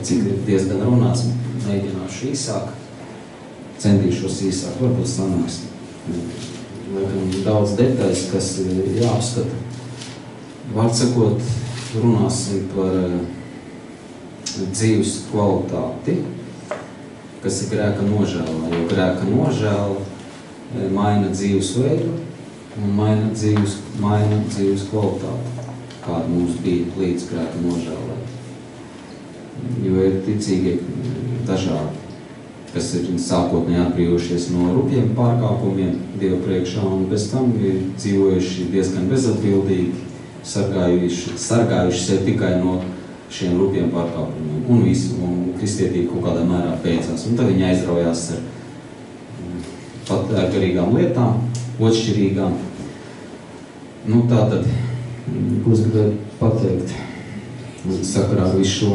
cik ir diezgan runāts, mēģināšu īsāk, centīšos īsāk, varbūt sanāks. Daudz detaļas, kas jāapskata. Var sakot, runāsim par dzīves kvalitāti, kas ir grēka nožēla, jo grēka nožēla maina dzīvesveidu un maina dzīves kvalitāti, kāda mums bija līdz grēka nožēlai. Jo ir ticīgi dažādi, kas ir sākotnēji atbrīvojušies no rupjiem pārkāpumiem Dieva priekšā un bez tam ir dzīvojuši diezgan bezatbildīgi, sargājuši sevi tikai no šiem rupjiem pārkāpumiem un kristietība kaut kādā mērā beidzās. Un tad viņi aizraujās ar pat garīgām lietām, otršķirīgām. Nu tātad, ko es gribēju pateikt sakarā ar visu šo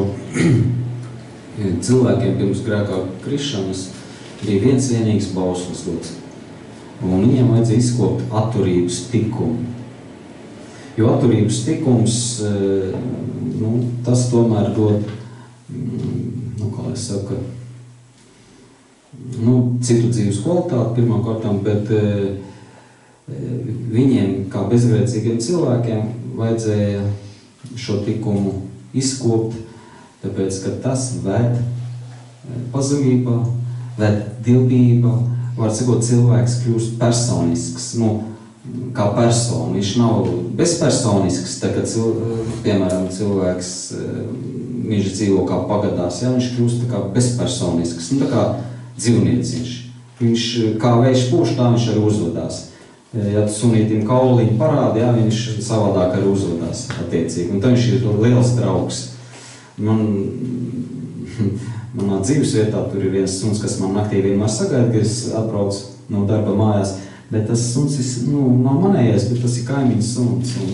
cilvēkiem pirms grēkā krišanas bija viens vienīgs bauslis dots. Un viņiem vajadzēja izkopt atturības tikumu. Jo atturības tikums, tas tomēr dod, kā es saku, citu dzīves kvalitāti pirmām kārtām, bet viņiem, kā bezgrēcīgiem cilvēkiem, vajadzēja šo tikumu izkopt, tāpēc, ka tas ved pazemībā, ved dievbijībā, var sakot, cilvēks kļūst personisks, kā persona. Viņš nav bezpersonisks, tā kā, piemēram, cilvēks, viņš dzīvo kā pagadās, viņš kļūst tā kā bezpersonisks, tā kā dzīvnieciņš. Viņš kā vējš pūš, tā viņš arī uzvedās. Ja tu sunītim kauliņu parādi, viņš savādāk arī uzvedās attiecīgi. Un tā viņš ir liels draugs. Manā dzīves vietā tur ir viens suns, kas man naktī vienmēr sagaida, ka es atbraucu no darba mājās. Bet tas suns nav manējais, bet tas ir kaimiņas suns. Un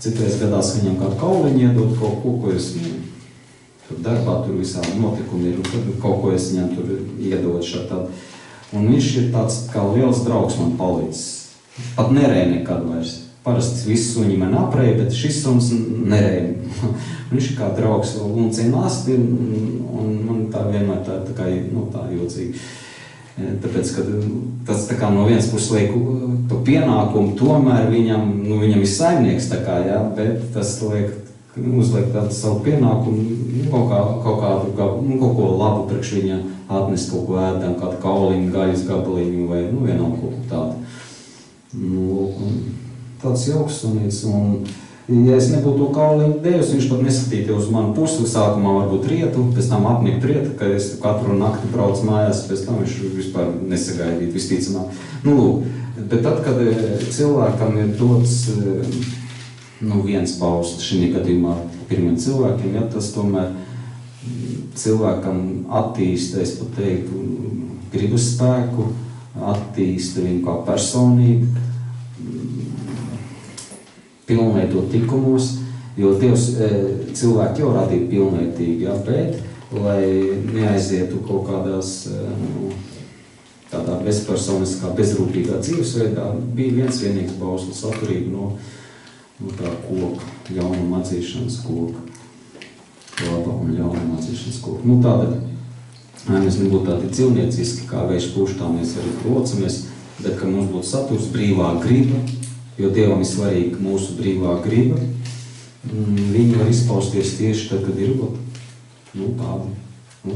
citreiz gadās viņam kādu kauliņu iedot kaut ko es tur darbā, tur visādi notikumi ir, un tad kaut ko es viņam tur iedot šādi. Un viņš ir tāds kā liels draugs man palicis. Pat nerēja nekad vairs. Parasti visi suņi man aprēja, bet šis suns nerēja. Viņš ir kā draugs un cienās, un man tā vienmēr tā kā jocīgi. Tāpēc, ka tas tā kā no vienas puses liek to pienākumu, tomēr viņam ir saimnieks tā kā, bet tas uzliek tādu savu pienākumu, kaut ko labu priekš viņa atnest, kaut ko ēdam, kādu kauliņu, gaļas gabaliņu vai vienam kaut ko tādu. Tāds jauks sunīts, un ja es nebūtu to kauliņu devis, viņš pat neskatītu uz manu pusi, sākumā varbūt rietu, pēc tam apnikt rietu, ka es katru nakti braucu mājās, pēc tam viņš vispār nesagaidītu, visticamāk. Bet tad, kad cilvēkam ir dots viens bauslis, šī gadījumā pirmiem cilvēkiem, tas tomēr cilvēkam attīsta, es pat teiktu, gribas spēku, attīsta viņu kā personību, pilnveidot tikumos, jo Dievs cilvēki jau radīja pilnvērtīgi, bet, lai neaizietu kaut kādās tādā bezpersoniskā, bezrūpīgā dzīvesveidā, bija viens vienīgs bauslis atturība no tā koka, ļaunuma atzīšanas koka, laba un ļaunuma atzīšanas koka. Tātad, mēs nebūtu tādi cilvēciski, kā vējš pūš, tā mēs arī klocamies, bet ka mums būtu saturs brīvā griba, jo Dievam ir svarīga mūsu brīvā griba, viņi var izpausties tieši tad, kad ir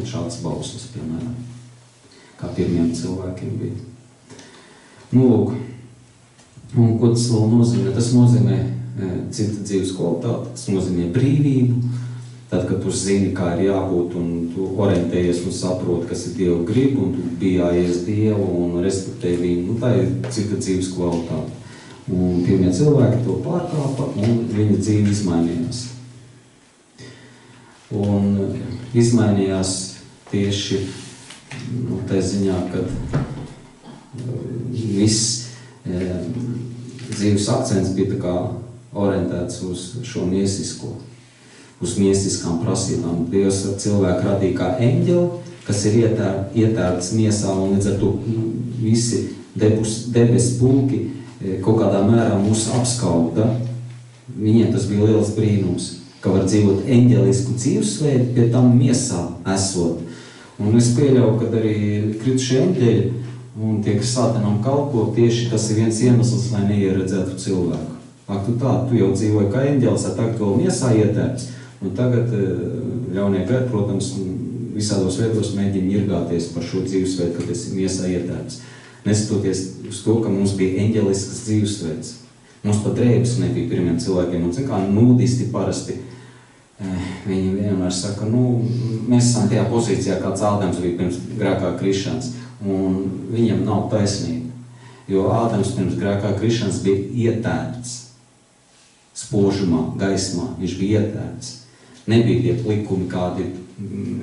šāds bauslis, piemēram, kā pirmiem cilvēkiem bija. Un ko tas vēl nozīmē? Tas nozīmē cita dzīves kvalitāti, tas nozīmē brīvību, tad, kad tu zini, kā ir jābūt, un tu orientējies un saproti, kas ir Dieva griba, un tu bijājies Dievu un respektēji viņu, tā ir cita dzīves kvalitāte. Un pirmie cilvēki to pārkāpa, un viņa dzīve izmainījās. Un izmainījās tieši tā ziņā, kad viss dzīves akcents bija tā kā orientēts uz šo miesisko, uz miesiskām prasībām. Dievs cilvēku radīja kā eņģeli, kas ir ietērts miesā, un līdz ar to visi debes pulki kaut kādā mērā mūs apskauda. Viņiem tas bija liels brīnums, ka var dzīvot eņģelisku dzīvesveidu, pie tam miesā esot. Un es pieļauju, ka arī kritušie eņģeļi un tie, kas sātanam kalpo, tieši tas ir viens iemesls, lai neieredzētu cilvēku. Ak, tu jau dzīvoji kā eņģelis, tagad vēl miesā ietērts. Un tagad ļaunie gari, protams, visādos veidos mēģina ņirgāties par šo dzīvesveidu, kad esi miesā ietērts. Neskatoties uz to, ka mums bija eņģelisks dzīvesveids. Mums pat drēbes nebija pirmiem cilvēkiem. Un, kā nudisti parasti, viņi vienmēr saka, mēs esam tajā pozīcijā, kāds Ādams bija pirms grēkā krišanas. Un viņam nav taisnība. Jo Ādams pirms grēkā krišanas bija ietērts. Spožumā, gaismā, viņš bija ietērts. Nebija tie likumi, kādi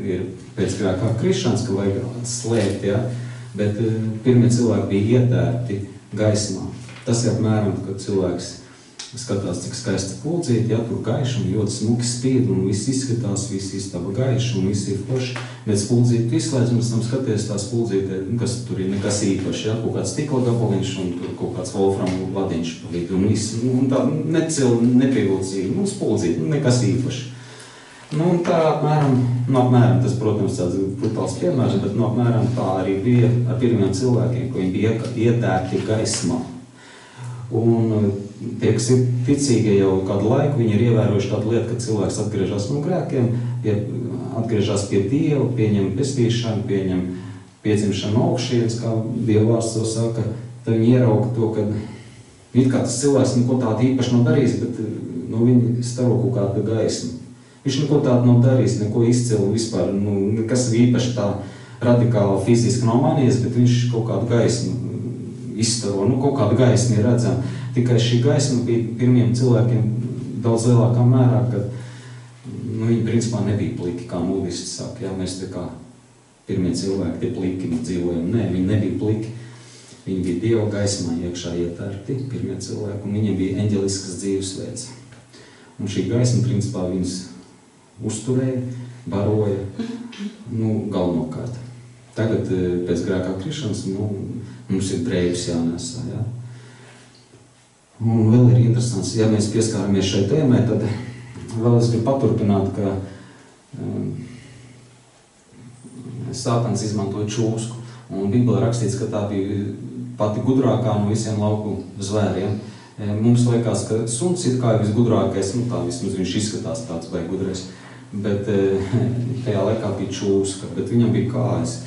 ir pēc grēkā krišanas, ka vajag slēpt, ja? Bet pirmie cilvēki bija ietērti gaismā. Tas ir apmēram, kad cilvēks skatās, cik skaista pulcīte, ja tur gaiši un ļoti smuki spīd, un viss izskatās, viss istaba gaiši, un viss ir forši. Bet spulcīti izslēdz, un tam skaties tās pulcītē, kas tur ir nekas īpaši, ja? Kaut kāds stikla gabaliņš un tur kaut kāds wolframu ladiņš pa vidu, un viss, un tā nepievilcīgi, spulcīti, nekas īpaši. Un tā apmēram, tas, protams, tāds brutāls piemērs, bet apmēram tā arī bija ar pirmiem cilvēkiem, ko viņi bija ietērti gaismā. Un tie, kas ir ticīgie jau kādu laiku, viņi ir ievērojuši tādu lietu, ka cilvēks atgriežas no grēkiem, atgriežas pie Dieva, pieņem pestīšanu, pieņem piedzimšanu augšienes, kā Dieva vārds to saka, tad viņi ierauga to, ka it kā tas cilvēks neko tādu īpaši nav darījis, bet viņi staro kaut kādu gaismu. Viņš neko tādu nav darījis, neko izcilu vispār, nekas īpaši tā radikāli fiziski nav mainījies, bet viņš kaut kādu gaismu izstaro, kaut kādu gaismu ir redzama. Tikai šī gaisma bija pirmiem cilvēkiem daudz lielākā mērā, kad viņi principā nebija pliki, kā nudisti saka, ja mēs te kā pirmie cilvēki, tie pliki dzīvojam. Nē, viņi nebija pliki, viņi bija Dieva gaismā iekšā ietērti, pirmie cilvēki, un viņiem bija eņģelisks dzīvesveids. Un šī gaisma principā viņus uzturēja, baroja, galvenokārt. Tagad pēc grēkā krišanas, mums ir drēbes jānesā, ja? Un vēl ir interesants, ja mēs pieskāramies šai tēmai, tad vēl es gribu paturpināt, ka Sātans izmantoja čūsku. Un Bībelē rakstīts, ka tā bija pati gudrākā no visiem lauku zvēriem. Mums liekas, ka suns ir kā visgudrākais, tā vismaz viņš izskatās tāds vai gudrais. Bet tajā laikā bija čūska, bet viņam bija kājas.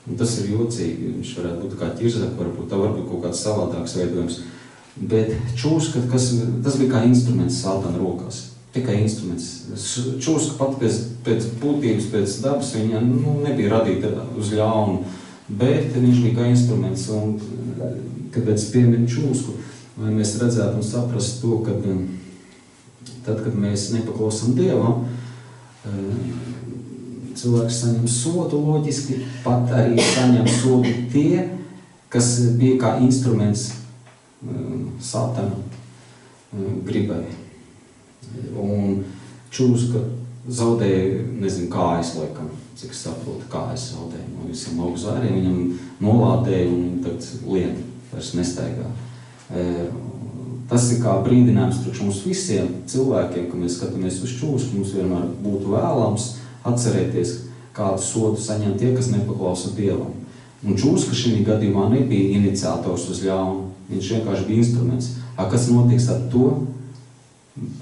Un tas ir jocīgi, viņš varētu būt kā ķirzaka, varbūt tā varbūt kaut kāds savādāks veidojums. Bet čūska, tas bija kā instruments Sātana rokās. Tikai instruments. Čūska pat pēc būtības, pēc dabas, viņa nebija radīta uz ļaunu, bet viņš bija kā instruments. Un, kad es pieminu čūsku, lai mēs redzētu un saprast to, ka tad, kad mēs nepaklausam Dievam, cilvēks saņem sodu loģiski, pat arī saņem sodu tie, kas bija kā instruments Sātana gribai. Un čūska zaudēja, kājas laikam, cik es saprotu, kājas zaudēja no visiem augzvēriem, viņam nolādēja un tad lien vairs nestaigā. Tas ir kā brīdinājums priekš mums visiem cilvēkiem, kad mēs skatāmies uz čūsku, mums vienmēr būtu vēlams atcerēties, kādu sodu saņem tie, kas nepaklausa Dievam. Un čūska šī gadījumā nebija iniciators uz ļaunu, viņš vienkārši bija instruments. Kas notiks ar to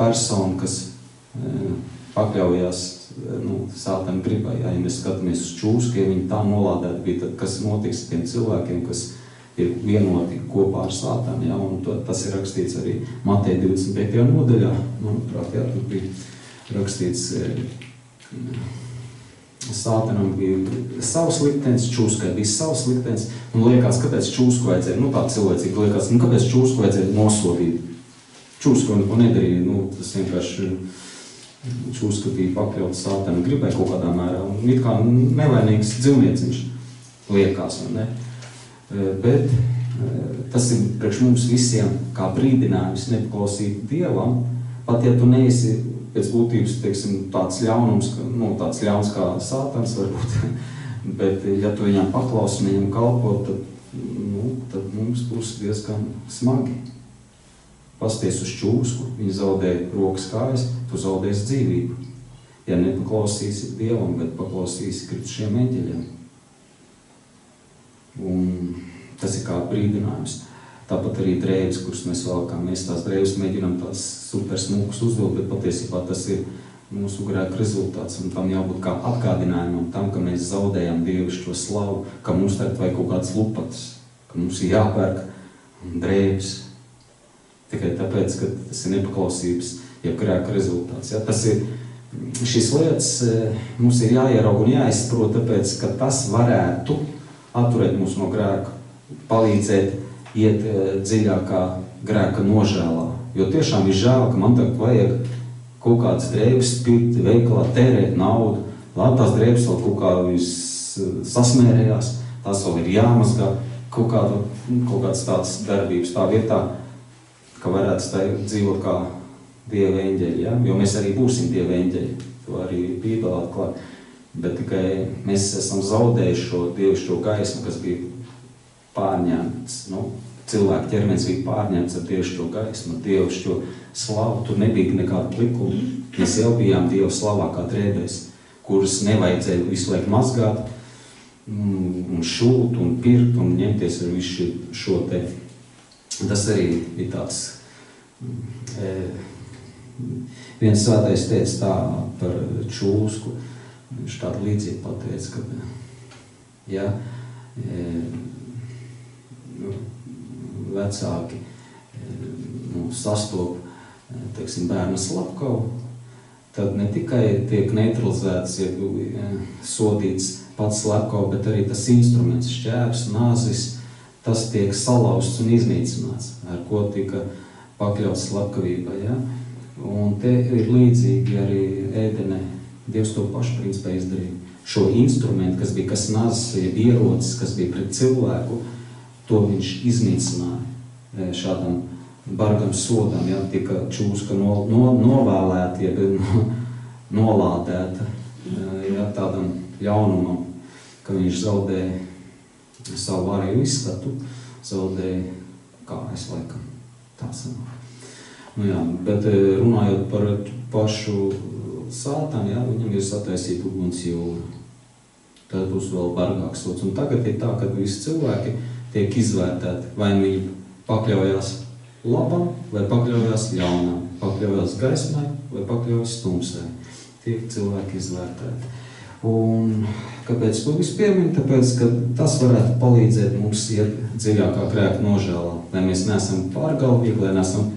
personu, kas pakļaujās Sātana gribai? Ja mēs skatāmies uz čūsku, ja viņi tā nolādēti bija, tad kas notiks ar tiem cilvēkiem, kas ir vienoti kopā ar Sātanu, ja? Un tas ir rakstīts arī Mateja 25. nodaļā, manuprāt, ja, tur bija rakstīts, Sātanam bija savs liktenis, čūskai bija savs liktenis, un liekas, kāpēc čūsku vajadzēja, tā cilvēcīgi liekas, kāpēc čūsku vajadzēja nosodīt? Čūsku neko nedarīja, tas vienkārši čūska bija pakļauts Sātana gribai kaut kādā mērā, un it kā nevainīgs dzīvnieciņš liekas, vai ne? Bet tas ir priekš mums visiem kā brīdinājums nepaklausīt Dievam, pat ja tu neesi pēc būtības, tāds ļaunums, tāds ļauns kā Sātans varbūt, bet ja tu viņam paklausi, viņam kalpo, tad mums būs diezgan smagi. pasties uz čūsku, viņi zaudē rokas kājas, tu zaudēsi dzīvību. Ja nepaklausīsi Dievam, bet paklausīsi kritušiem eņģeļiem. Un tas ir kā brīdinājums. Tāpat arī drēbes, kuras mēs valkām. Mēs tās drēbes mēģinām tās super smukas uzvilkt, bet patiesībā tas ir mūsu grēka rezultāts. Un tam jābūt kā atgādinājumam tam, ka mēs zaudējam dievišķo slavu, ka mums tagad vajag kaut kāds lupatas, ka mums ir jāpērk drēbes. Tikai tāpēc, ka tas ir nepaklausības, ja grēka rezultāts. Ja? Tas ir, šīs lietas mums ir jāierauga un jāizprot, tāpēc, ka tas varētu atturēt mūs no grēka, palīdzēt iet dziļākā grēka nožēlā. Jo tiešām ir žēl, ka man tagad vajag kaut kādas drēbes pirkt veikalā, tērēt naudu, labi, tās drēbes vēl kaut kā sasmērējās, tās vēl ir jāmazgā, kaut kāds tāds darbības tā vietā, ka varētu dzīvot kā Dieva eņģeļi, ja? Jo mēs arī būsim Dieva eņģeļi, to arī Bībelē atklāja. Bet tikai mēs esam zaudējuši šo dievišķo gaismu, kas bija pārņemts. Cilvēka ķermenis bija pārņemts ar dievišķo gaismu, ar dievišķo slavu. Tur nebija nekāda plikuma. Mēs jau bijām Dieva slavā kā drēbēs, kuras nevajadzēja visu laiku mazgāt, un šūt, un pirkt, un ņemties ar visu šo te. Tas arī ir tāds... Viens svētais teica tā par čūsku. Viņš tādu līdzību pateica, ka ja, vecāki sastop bērna slepkavu, tad ne tikai tiek neutralizēts, sodīts pats slepkavu, bet arī tas instruments, šķērs, nāzis, tas tiek salauzts un iznīcināts, ar ko tika pakļauts slepkavībai. Ja? Un te ir līdzīgi arī ēdenē. Dievs to pašu principā izdarīja. Šo instrumentu, kas bija kas nazis, ierocis, kas bija pret cilvēku, to viņš iznīcināja šādam bargam sodam, ja, tika čūska novēlēta, ja nolādēta, ja, tādam ļaunumam, ka viņš zaudēja savu varēju izskatu, zaudēja kājas laikam. Tā sanāk. Jā, bet runājot par pašu Sātanu, ja, viņam ir sataisīta uguns jūra. Tad būs vēl bargāks sods. Un tagad ir tā, ka visi cilvēki tiek izvērtēti. Vai viņi pakļaujās labam, vai pakļaujās ļaunam. Pakļaujās gaismai, vai pakļaujās tumsai. Tiek cilvēki izvērtēti. Un kāpēc to visu pieminu? Tāpēc, ka tas varētu palīdzēt mums iet dziļākā grēka nožēlā. Lai mēs neesam pārgalvīgi, lai neesam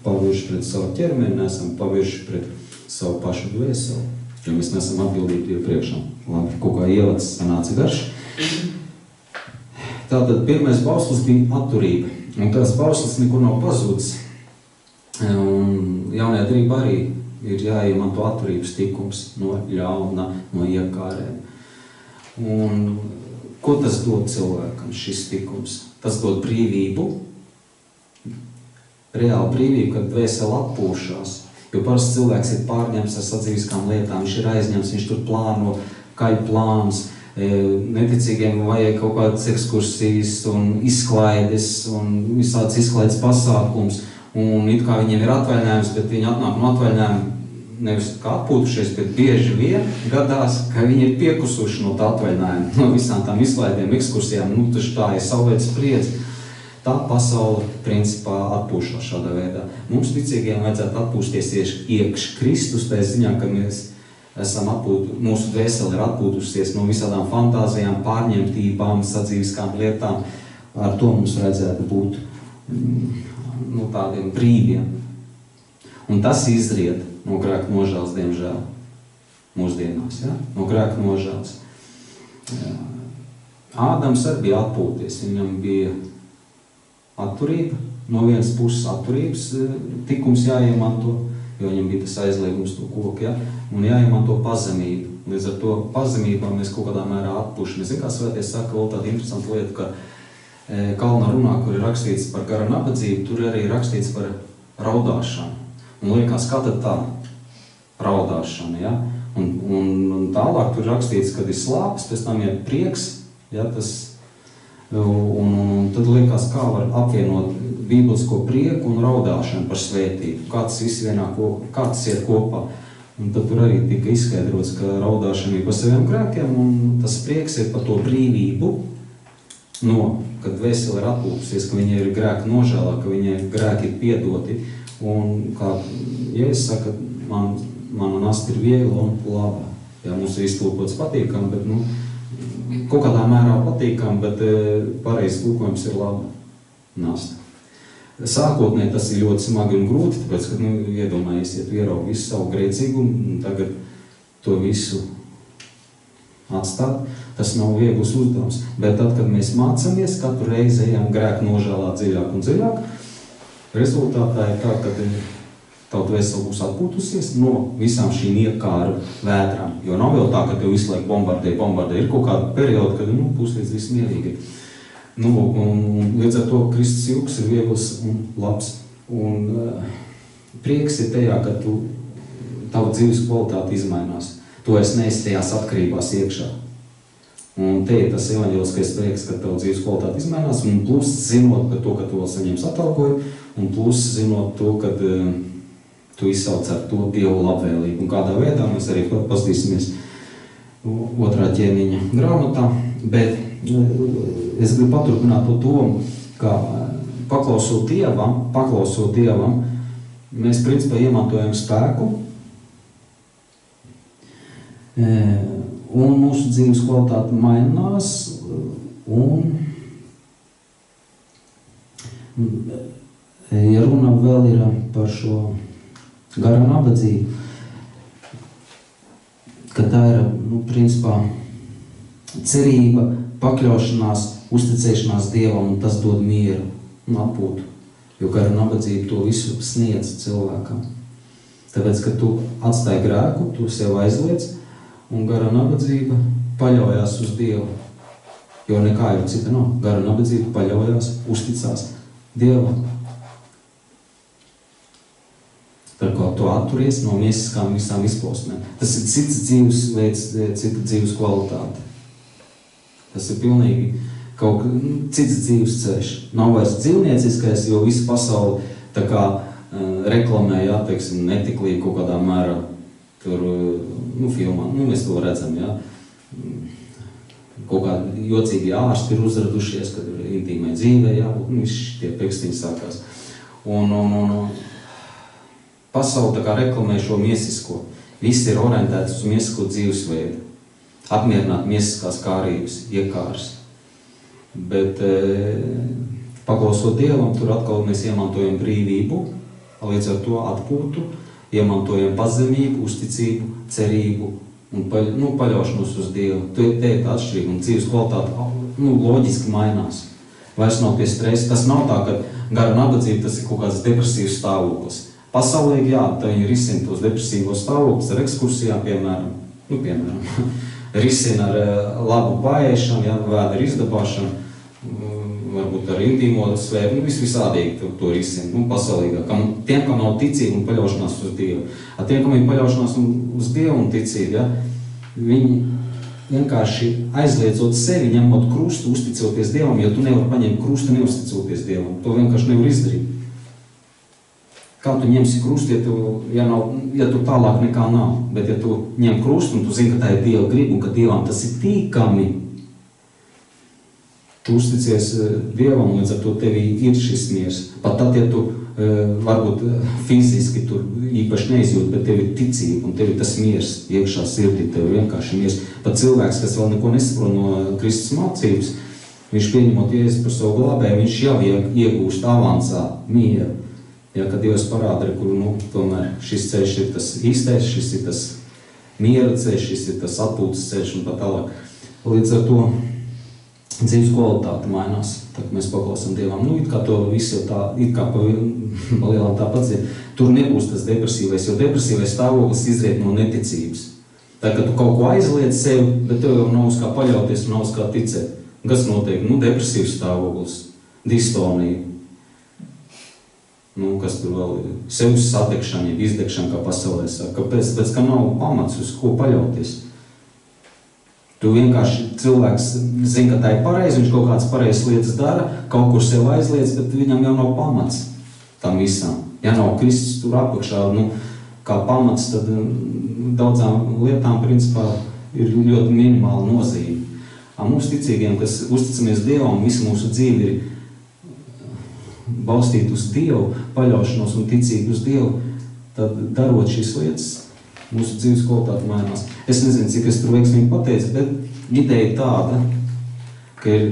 pavirši pret savu ķermeni, neesam pavirši pret savu pašu dvēseli, jo mēs nesam atbildīgi Dievu priekšā. Labi, kaut kā ievads sanāca garš. Tātad pirmais bauslis bija atturība, un tās bauslis nekur nav pazudis. Un jaunajā derībā arī ir jāiemanto atturības tikums no ļauna, no iekārēm. Un ko tas dod cilvēkam, šis tikums? Tas dod brīvību, reāli brīvību, kad dvēseli atpūšās. Jo parasti cilvēks ir pārņemts ar sadzīviskām lietām, viņš ir aizņemts, viņš tur plāno kaļu plānus, neticīgiem vajag kaut kādas ekskursijas un izklaides un visādas izklaides pasākums, un it kā viņiem ir atvaļinājums, bet viņi atnāk no atvaļinājuma nevis kā atpūtušies, bet bieži vien gadās, ka viņi ir piekusuši no tā atvaļinājuma, no visām tām izklaidēm, ekskursijām, taču tā ir savveids spriedze. Tā pasaule, principā, atpūšās šādā veidā. Mums ticīgiem vajadzētu atpūsties iekš Kristus, tā ziņā, ka mēs esam mūsu dvēseli ir atpūtusies no visādām fantāzijām, pārņemtībām, sadzīviskām lietām. Ar to mums vajadzētu būt tādiem brīviem. Un tas izriet no grēka nožēlas, diemžēl, mūsdienās, ja? No grēka nožēlas. Ādams arī bija atpūties, viņam bija atturība, no vienas puses atturības tikums jāiemanto, jo viņam bija tas aizliegums to koku, ja? Un jāiemanto pazemību. Līdz ar to pazemībā mēs kaut kādā mērā atpūšamies. Zin, kā svēties saka, vēl tāda interesanta lieta, ka Kalna runā, kur ir rakstīts par gara nabadzību, tur arī ir rakstīts par raudāšanu. Un liekas, kā tad tā raudāšana, ja? Un tālāk tur ir rakstīts, kad ir slāpes, pēc tam ir prieks, ja, tas. Un tad liekas, kā var apvienot bībelisko prieku un raudāšanu par svētību. Kā tas viss kā tas iet kopā. Un tad tur arī tika izskaidrots, ka raudāšana ir par saviem grēkiem, un tas prieks ir par to brīvību, kad dvēsele ir atpūtusies, ka viņai ir grēka nožēlā, ka viņai grēki ir piedoti. Un kā Jēzus saka, mana nasta ir viegla un laba. Jā, mums ir iztulkots patīkam, bet kaut kādā mērā patīkam, bet pareizs tulkojums ir laba nasta. Sākotnēji tas ir ļoti smagi un grūti, tāpēc, ka, iedomājies, ja tu ieraugi visu savu grēcīgumu, un tagad to visu atstāt, tas nav viegls uzdevums. Bet tad, kad mēs mācamies, katru reizi ejam grēku nožēlā dziļāk un dziļāk, rezultātā ir tā, ka tavu dvēseli būs atpūtusies no visām šīm iekāru vētrām. Jo nav jau tā, ka tev visu laiku bombardē. Ir kaut kāda perioda, kad būs līdz viss mierīgi. Un līdz ar to Kristus jūks ir viegls un labs. Un prieks ir tajā, ka tava dzīves kvalitāte izmainās. Tu esi neesi tajās atkarībās iekšā. Un te ir tas evaņģeliskais prieks, ka tava dzīves kvalitāte izmainās, un plus zinot par to, ka tu vēl saņems atalgojumu, un plus zinot to, ka tu izsauc ar to Dievu labvēlību. Un kādā veidā mēs arī paskatīsimies 2. ķēniņa grāmatā, bet es gribu paturpināt to domu, ka paklausot Dievam, mēs principā iemantojam spēku, un mūsu dzīves kvalitāte mainās, un ja runa vēl ir par šo garā nabadzību, ka tā ir, principā, cerība, pakļaušanās, uzticēšanās Dievam, un tas dod mieru un atpūtu. Jo gara nabadzība to visu sniedz cilvēkam. Tāpēc, ka tu atstāji grēku, tu sev aizliec, un gara nabadzība paļaujās uz Dievu. Jo nekā jau cita nav. Gara nabadzība paļaujās, uzticās Dievam. Par ko tu atturies no miesiskām visām izpausmēm. Tas ir cits dzīvesveids, cita dzīves kvalitāte. Tas ir pilnīgi kaut cits dzīves ceļš. Nav vairs dzīvnieciskais, jo visa pasaule tā kā reklamē, jā, teiksim, netiklīgi kaut kādā mērā tur, filmā, mēs to redzam, jā. Kaut kādi jocīgi ārsti ir uzradušies, kad ir intīmai dzīvē, jā, visi tie pekstiņi sākās. Un pasaule tā kā reklamē šo miesisko. Visi ir orientēti uz miesisko dzīvesveidu. Apmierināt miesiskās kārības, iekāras. Bet paklausot Dievam, tur atkal mēs iemantojam brīvību, līdz ar to atpūtu, iemantojam pazemību, uzticību, cerību un paļaušanos uz Dievu. Te ir tā atšķirība, un dzīves kvalitāte loģiski mainās. Vairs nav pie stresa. Tas nav tā, ka gara nabadzība tas ir kaut kāds depresīvs stāvoklis. Pasaulīgi, jā, tā viņi risina tos depresīvos stāvoklis ar ekskursijām, piemēram. Risina ar labu paēšanu, jā, vēdera izdabāšanu, varbūt ar intīmo sfēru, visādīgi to risina, pasaulīgā. Tiem, kam nav ticība un paļaušanās uz Dievu. Tiem, kam ir paļaušanās uz Dievu un ticība, jā, viņi vienkārši aizliedzot sevi, ņemot krustu, uzticoties Dievam, jo tu nevari paņemt krustu, neusticoties Dievam. To vienkārši nevar izdarīt. Kā tu ņemsi krustu, ja tu tālāk nekā nav, bet ja tu ņem krustu un tu zini, ka tā ir Dieva griba un ka Dievam tas ir tīkami, tu uzticies Dievam, līdz ar to tevī ir šis miers. Pat tad, ja tu varbūt fiziski tur īpaši neizjūt, bet tev ir ticība un tev ir tas miers iekšā sirdī, tev ir vienkārši miers. Pat cilvēks, kas vēl neko nesaprot no Kristus mācības, viņš pieņemot Jēzu par savu glābēju, viņš jau iegūst avansā mieru. Ja, kad Dievs parāda, kur tomēr šis ceļš ir tas īstais, šis ir tas miera ceļš, šis ir tas atpūtas ceļš un tā tālāk. Līdz ar to dzīves kvalitāte mainās, tad mēs paklausam Dievam. It kā to visu tā, it kā pa lielām tāpat zina. Tur nebūs tas depresīvais, jo depresīvais stāvoklis izriet no neticības. Tā, ka tu kaut ko aizliedz sev, bet tev jau nav uz kā paļauties un nav uz kā ticēt. Kas notiek? Depresīvs stāvoklis, distonija. Kas tur vēl ir? Sevis sadegšana, izdegšana, kā pasaulē saka. Kāpēc? Tāpēc, ka nav pamats, uz ko paļauties. Tu vienkārši cilvēks zina, ka tā ir pareizi, viņš kaut kādas pareizas lietas dara, kaut kur sev aizliedz, bet viņam jau nav pamats tam visam. Ja nav Kristus tur apakšā, kā pamats, tad daudzām lietām, principā, ir ļoti minimāla nozīme. Mums ticīgiem, kas uzticamies Dievam, visa mūsu dzīve ir balstīta uz Dievu, paļaušanos un ticību uz Dievu, tad darot šīs lietas, mūsu dzīves kvalitāte mainās. Es nezinu, cik es tur veiksmīgi pateicu, bet ideja tāda, ka ir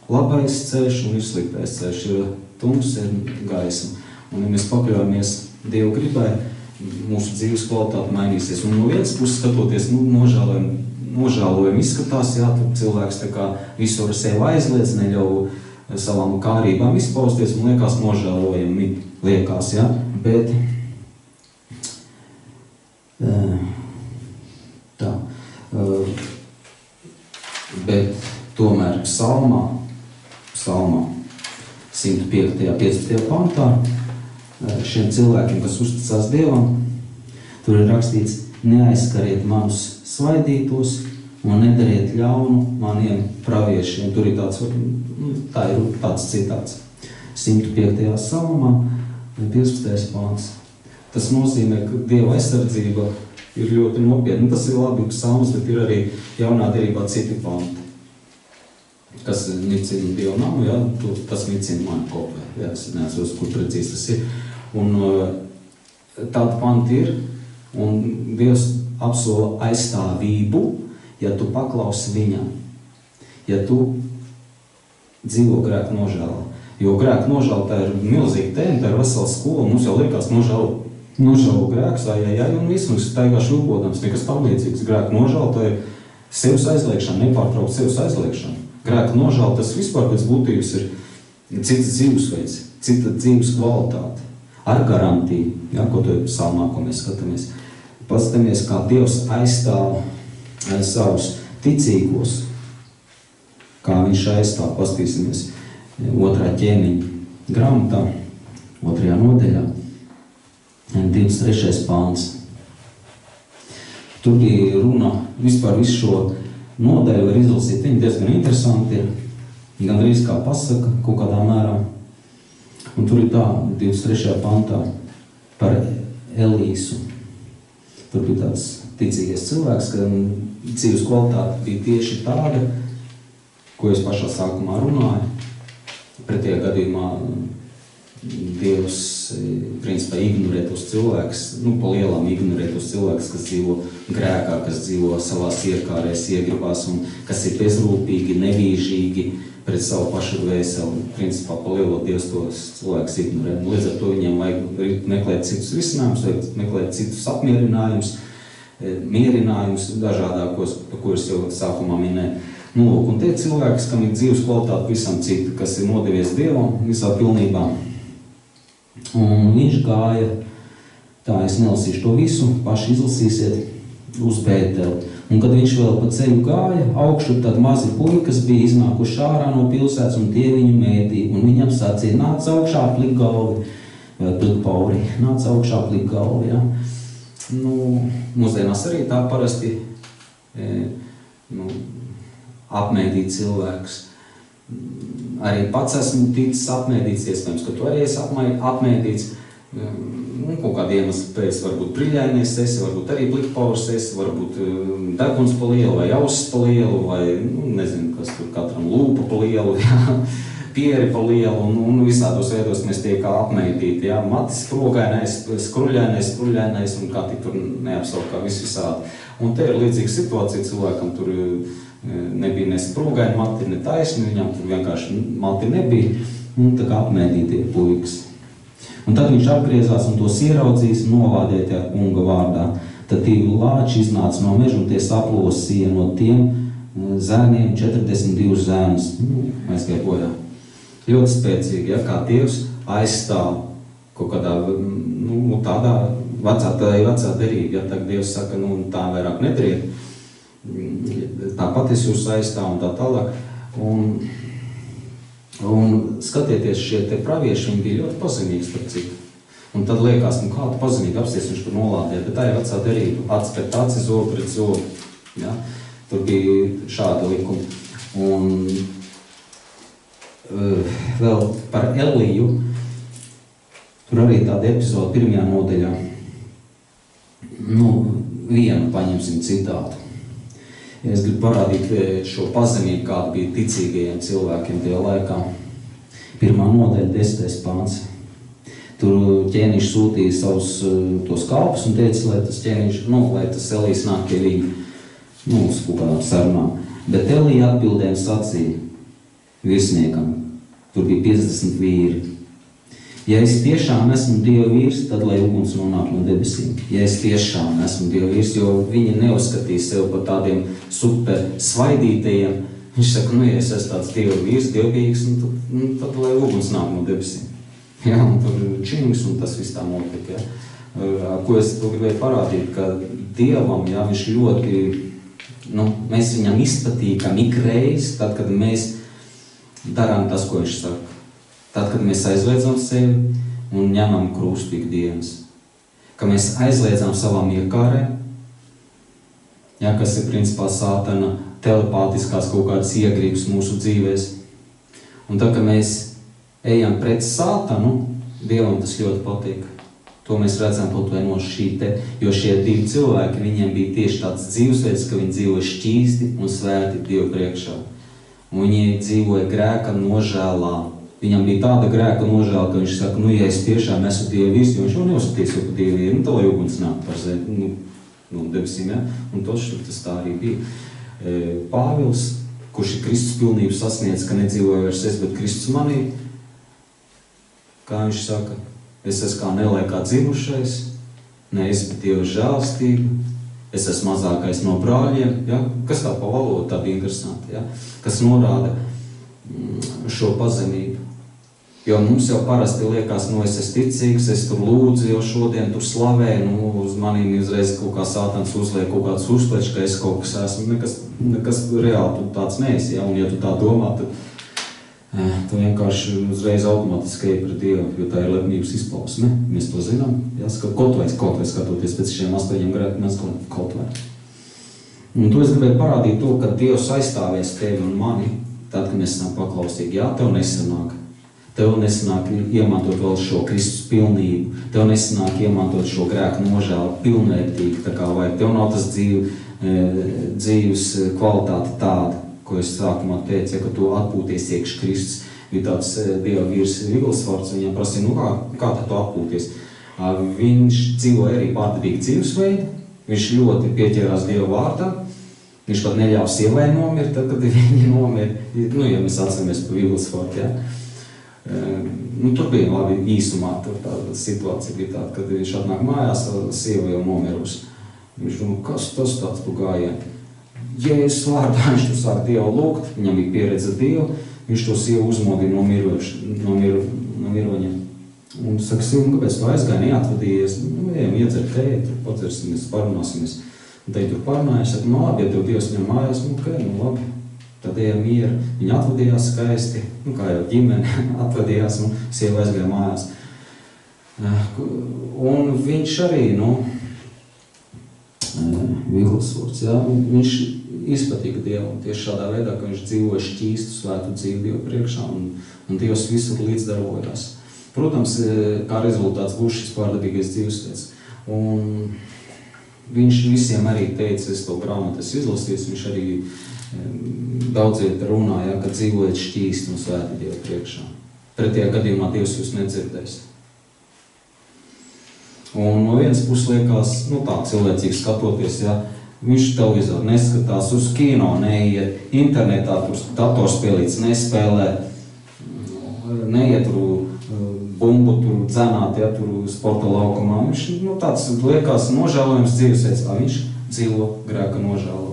labais ceļš un ir sliktais ceļš, ir tums, ir gaisma. Un ja mēs pakļaujamies Dievu gribai, mūsu dzīves kvalitāte mainīsies. Un no vienas puses skatoties, nožēlojami izskatās, jā, tur cilvēks tā kā visu ar sevi aizliedz, neļauj savām kārībām izpausties, un liekas nožēlojami, liekas, jā, bet bet tomēr psalmā 105. 15. pantā šiem cilvēkiem, kas uzticās Dievam, tur ir rakstīts: neaizskariet manus svaidītos un nedariet ļaunu maniem praviešiem. Tur ir tāds citāts. 105. psalmā 15. pants. Tas nozīmē, ka Dieva aizsardzība ir ļoti nopietna. Tas ir labi psalms, bet ir arī jaunā derībā citi panti, kas nicina Dievu namu, jā, tas nicina mani kaut vai. Jā, es neatceros, kur precīzi tas ir. Un tāda panti ir, un Dievs apsola aizstāvību, ja tu paklausi viņam, ja tu dzīvo grēku nožēlā. Jo grēku nožēla tā ir milzīga tēma, tā ir vesela skola, mums jau liekas nožēlo grēks, un viss mums staigā šūpodams, nekas tam līdzīgs. Grēku nožēla tā ir sevs aizliekšana, nepārtraukt sevs aizliekšana. Grēku nožēla tas vispār pēc būtības ir cits dzīvesveids, cita dzīves kvalitāte, ar garantiju, ja, ko to ir psalmā, ko mēs skatāmies. Paskatāmies, kā Dievs aizstāv savus ticīgos, kā viņš aizstāv, paskatīsimies 2. ķēniņa grāmatā, 2. nodaļā, 23. pāns. Tur bija runa vispār visu šo nodaļu var izlasīt, viņi diezgan interesanti ir, gandrīz kā pasaka kaut kādā mērā. Un tur ir tā, 23. pantā par Elīsu. Tur bija tāds ticīgais cilvēks, ka dzīves kvalitāte bija tieši tāda, ko es pašā sākumā runāju. Pretējā gadījumā Dievs, principā, ignorē tos cilvēkus, pa lielām ignorē tos cilvēkus, kas dzīvo grēkā, kas dzīvo savās iekārēs, iegribās un kas ir bezrūpīgi, nevīžīgi pret savu pašu dvēseli. Principā, pa lielo Dievs tos cilvēkus ignorē. Līdz ar to viņiem vajag meklēt citus risinājumus, vajag meklēt citus apmierinājumus, mierinājumus dažādākos, pa ko es jau sākumā minēju. Un tie cilvēki, kam ir dzīves kvalitāte visam cita, kas ir nodevies Dievam visā pilnībā. Un viņš gāja, tā es nelasīšu to visu, paši izlasīsiet, uz Bēteli. Un kad viņš vēl pa ceļu gāja, augšu tad mazi puikas bija iznākuši ārā no pilsētas, un tie viņu mētīja. Un viņam sacīja: nāc augšā plik galvi, vai plik pauri, nāc augšā plik galvi, ja. Mūsdienās arī tā parasti apmēdīt cilvēkus. Arī pats esmu ticis apmēdīts, iespējams, ka tu arī esi apmēdīts. Kaut kāda iemesla pēc, varbūt priļainies esi, varbūt arī plikpaurs esi, varbūt deguns pa lielu, vai ausis pa lielu, vai, nezinu, kas tur katram lūpa pa lielu, jā, pieri pa lielu, un visādos veidos mēs tiek apmēdīti, jā, matis sprogainais, skruļainais, un kā tik tur neapsaukt, kā visādi. Un te ir līdzīga situācija cilvēkam, tur nebija ne sprūgaini mati, ne taisni, viņam tur vienkārši mati nebija, un tā kā apmēdītie puikas. Un tad viņš atgriezās un tos ieraudzījis un novādēja tie kunga vārdā. Tad tie lāči iznāca no meža un tie saplosīja no tiem zēniem 42 zēnus. Aizgāja bojā. Ļoti spēcīgi, ja, kā Dievs aizstāv kaut kādā, tādā vecā derība, ja tā Dievs saka, tā vairāk nedariet. Tāpat es jūs aizstāvu un tā tālāk. Un skatieties, šie te pravieši, viņi bija ļoti pazemīgi starp citu. Un tad liekas, kādu pazemīgi apsties viņš tur nolādēja, bet tā ir vecā derība. Acis pret aci, zobu pret zobu. Ja? Tur bija šāda likuma. Un vēl par Eliju. Tur arī tāda epizode pirmajā nodaļā. Vienu paņemsim citātu. Es gribu parādīt šo pazemību, kāda bija ticīgajiem cilvēkiem tajā laikā. Pirmā nodaļa, 10. pāns. Tur ķēniņš sūtīja savus tos kalpus un teica, lai tas ķēniņš, lai tas Elijs nāk pie viņa, uz kaut kādām sarunām. Bet Elija atbildēm sacīja virsniekam. Tur bija 50 vīri. Ja es tiešām esmu Dieva vīrs, tad lai uguns nonāk no debesīm. Ja es tiešām esmu Dieva vīrs, jo viņi neuzskatīja sev par tādiem super svaidītajiem. Viņš saka, ja es esmu tāds Dieva vīrs, dievbijīgs, tad lai uguns nāk no debesīm. Ja, un tur čings un tas viss tā notika. Ja. Ko es to gribēju parādīt, ka Dievam, ja, viņš ļoti, mēs viņam izpatīkam ikreiz, tad, kad mēs darām tas, ko viņš saka. Tad, kad mēs aizliedzam sevi un ņemam krustu ikdienas. Ka mēs aizliedzam savām iekārēm, ja, kas ir principā sātana telepātiskās kaut kādas iegribas mūsu dzīvēs. Un tad, kad mēs ejam pret sātanu, Dievam tas ļoti patīk. To mēs redzam kaut vai no šī te, jo šie divi cilvēki, viņiem bija tieši tāds dzīvesveids, ka viņi dzīvoja šķīsti un svēti Dievu priekšā. Un viņi dzīvoja grēka nožēlā. Viņam bija tāda grēka nožēla, ka viņš saka, ja es tiešām esmu Dieva vīrs, jo viņš jau neuzskatīs par Dievu vīru, tā lai uguns nāk par zemi, debesīm, ja? Un tas tā arī bija. Pāvils, kurš ir Kristus pilnību sasniedz, ka nedzīvoja vairs es, bet Kristus manī, kā viņš saka, es esmu kā nelaikā dzimušais, ne es, bet Dieva žēlastība, es esmu mazākais no brāļiem, ja? Kas tā pa valodu tāda interesanti, ja? Kas norāda šo pazemību. Jo mums jau parasti liekas, es esmu ticīgs, es tur lūdzu, jau šodien tur slavēju, uz manīm uzreiz kaut kā sātans uzliek kaut kāds uzklečs, ka es kaut kas esmu, nekas reāli tu tāds neesi, ja? Un ja tu tā domā, tad tu vienkārši uzreiz automatiski ej pret Dievu, jo tā ir lepnības izpausme, mēs to zinām, ja? Kaut vai skatoties pēc šiem 8 grēkiem, kaut vai. Un to es gribēju parādīt to, ka Dievs aizstāvēs tevi un mani, tad, kad mēs esam paklausīgi, jā, tev nesanāk. Tev nesanāk iemantot vēl šo Kristus pilnību, tev nesanāk iemantot šo grēku nožēlu pilnvērtīgi, tā kā vajag. Tev nav tas dzīves kvalitāte tāda, ko es sākumā teicu, ja, ka tu atpūties iekš Kristus. Bija tāds Dieva vīrs Vigelsvorts, viņam prasīja, kā tu atpūties? Viņš dzīvoja arī pārdabīgu dzīvesveidu, viņš ļoti pieķērās Dieva vārtam, viņš pat neļāva sievai nomirt, tad, kad viņi nomira, ja mēs atceramies par Vigelsvortu, ja. Tur bija labi īsumā, tur tāda situācija bija tāda, kad viņš atnāk mājās, sieva jau nomirusi. Viņš domā, kas tas tāds tu gājien? Jēzus vārdā viņš tur sāk Dievu lūgt, viņam bija pieredze Dievu, viņš to sievu uzmodīja no miroņiem. Un saka, sieva, kāpēc tu aizgāji, neatvadījies? Ejam iedzert tēju, tur padzersimies, parunāsimies. Un te tur parunāja, saka, labi, ja tev Dievs ņem mājās, labi. Tad ejam mieru, viņi atvadījās skaisti, kā jau ģimene atvadījās un sieva aizgāja mājās. Un viņš arī, Vigelsvorts, ja, viņš izpatīga Dievu tieši šādā veidā, ka viņš dzīvoja šķīstu svētu dzīvi Dievu priekšā un Dievs visur līdzdarbojās. Protams, kā rezultāts būs šis pārdabīgais dzīvesveids. Un viņš visiem arī teica, es to grāmatu izlasīju, viņš arī daudziet runāja, ka dzīvojiet šķīsti un svēti Dievu priekšā. Pretējā gadījumā Dievs jūs nedzirdēs. Un no vienas puses liekas, tā cilvēcīgi skatoties, ja, viņš televizoru neskatās, uz kino neiet, internetā tur datorspēlītes nespēlē, neiet tur bumbu tur dzenāt, ja, tur sporta laukumā. Viņš tāds liekas nožēlojams dzīvesveids, viņš dzīvo grēka nožēlo.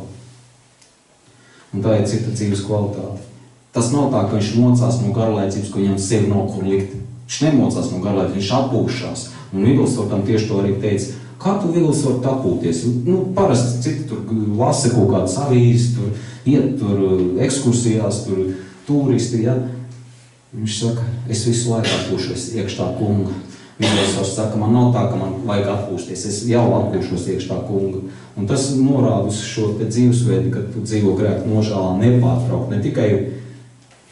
Un tā ir cita dzīves kvalitāte. Tas nav tā, ka viņš mocās no garlaicības, ka viņam sevi nav kur likt. Viņš nemocās no garlaicības, viņš atpūšās. Un Vigelsvortam tieši to arī teica, kā tu Vigelsvort atpūties? Parasti citi tur lasa kaut kādas avīzes, tur iet tur ekskursijās, tur turisti, ja. Viņš saka, es visu laiku atpūšos iekš tā kunga. Vīriesvars saka, man nav tā, ka man vajag atpūsties, es jau atpūšos iekš tā kunga. Un tas norāda uz šo te dzīvesveidu, ka tu dzīvo grēku nožēlā nepārtraukt, ne tikai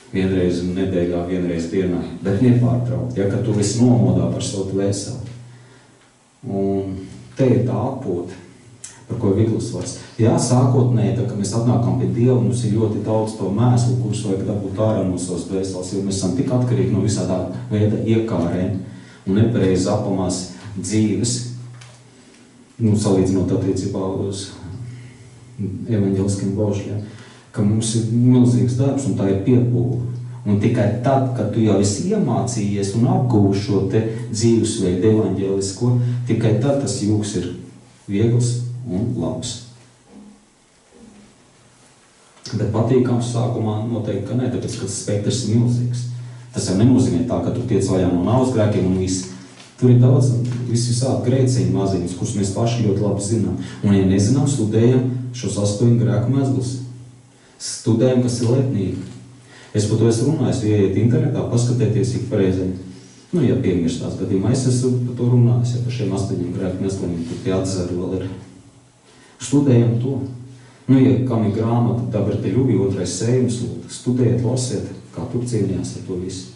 vienreiz nedēļā, vienreiz dienā, bet nepārtraukt, ja, ka tu esi nomodā par savu dvēseli. Un te ir tā atpūta, par ko ir Viglas vārds. Jā, sākotnēji, tā, ka mēs atnākam pie Dieva, mums ir ļoti daudz to mēslu, kurus vajag dabūt ārā no savas dvēseles, jo mēs esam tik atkarīgi no visādā veida iekārēm un nepareizi apamās dzīves, salīdzinot attiecībā uz evaņģeliskiem baušļiem, ka mums ir milzīgs darbs un tā ir piepūle. Un tikai tad, kad tu jau esi iemācījies un apgūši šo te dzīvesveidu evaņģelisko, tikai tad tas jūks ir viegls un labs. Bet patīkams sākumā noteikti, ka ne, tāpēc, ka tas spektrs ir milzīgs. Tas jau nenozīmē tā, ka tu tiec vaļā no nāves grēkiem un viss. Tur ir daudz visādi grēciņi maziņas, kurus mēs paši ļoti labi zinām. Un, ja nezinām, studējam šos 8 grēku mezglus. Studējam, kas ir lietnīgi. Es par to esmu runājis, ieiet internetā, paskatieties, cik pareizai. Ja piemirstās gadījumā, es esmu par to runājis, ja par šiem 8 grēku mezgliem, tur tie atzari vēl ir. Studējam to. Ja kam ir grāmata, dabar te ļuvi 2. sējums, studējiet, lasiet, kā tur cīnījās ar to visu.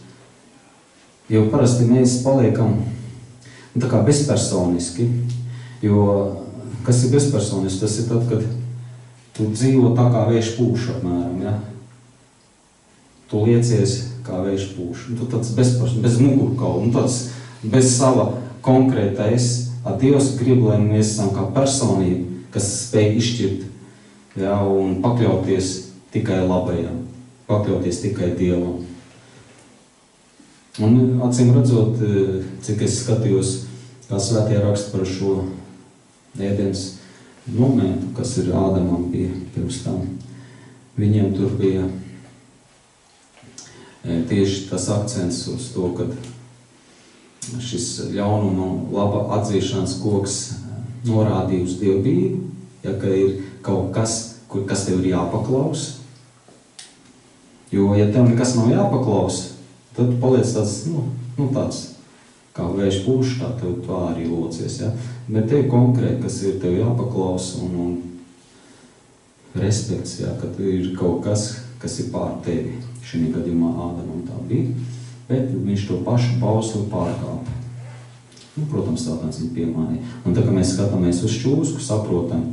Jo parasti mēs paliekam tā kā bezpersoniski, jo kas ir bezpersoniski, tas ir tad, kad tu dzīvo tā kā vējš pūš apmēram, ja? Tu liecies kā vējš pūš, tu tāds bez mugurkaula, tāds bez sava konkrēta es. Dievs grib, lai mēs esam kā personība, kas spēj izšķirt, ja, un pakļauties tikai labajam, pakļauties tikai Dievam. Un acīm redzot, cik es skatījos, kā svētie raksta par šo ēdienas momentu, kas ir Ādamam bija pirms tam. Viņiem tur bija tieši tas akcents uz to, ka šis ļaunuma un laba atzīšanas koks norādīja uz dievbijību, ja, ka ir kaut kas, kas tev ir jāpaklaus. Jo, ja tev nekas nav jāpaklaus, tad tu paliec tāds, tāds kā vējš pūš, tā tev tu arī locies, ja. Bet tev konkrēti, kas ir tev jāpaklaus un respekts, ja, ka ir kaut kas, kas ir pār tevi. Šī gadījumā Ādamam tā bija, bet viņš to pašu bausli pārkāpa. Protams, Sātans viņu piemānīja. Un tā, ka mēs skatāmies uz šķūsku, saprotam,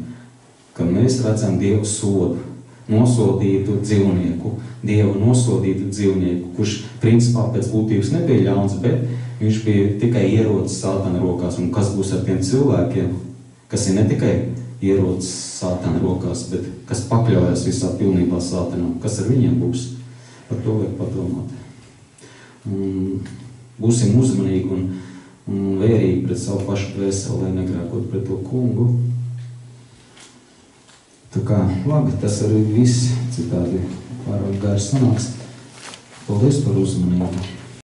ka mēs redzam Dievu sodu, nosodītu dzīvnieku, Dievu nosodītu dzīvnieku, kurš principā pēc būtības nebija ļauns, bet viņš bija tikai ierocis Sātana rokās. Un kas būs ar tiem cilvēkiem, kas ir ne tikai ierocis Sātana rokās, bet kas pakļaujas visā pilnībā Sātanam, kas ar viņiem būs? Par to vajag padomāt. Būsim uzmanīgi un vērīgi pret savu pašu dvēseli, lai negrēkot pret to kungu. Tā kā, labi, tas arī viss, citādi pārāk gari sanāks. Paldies par uzmanību.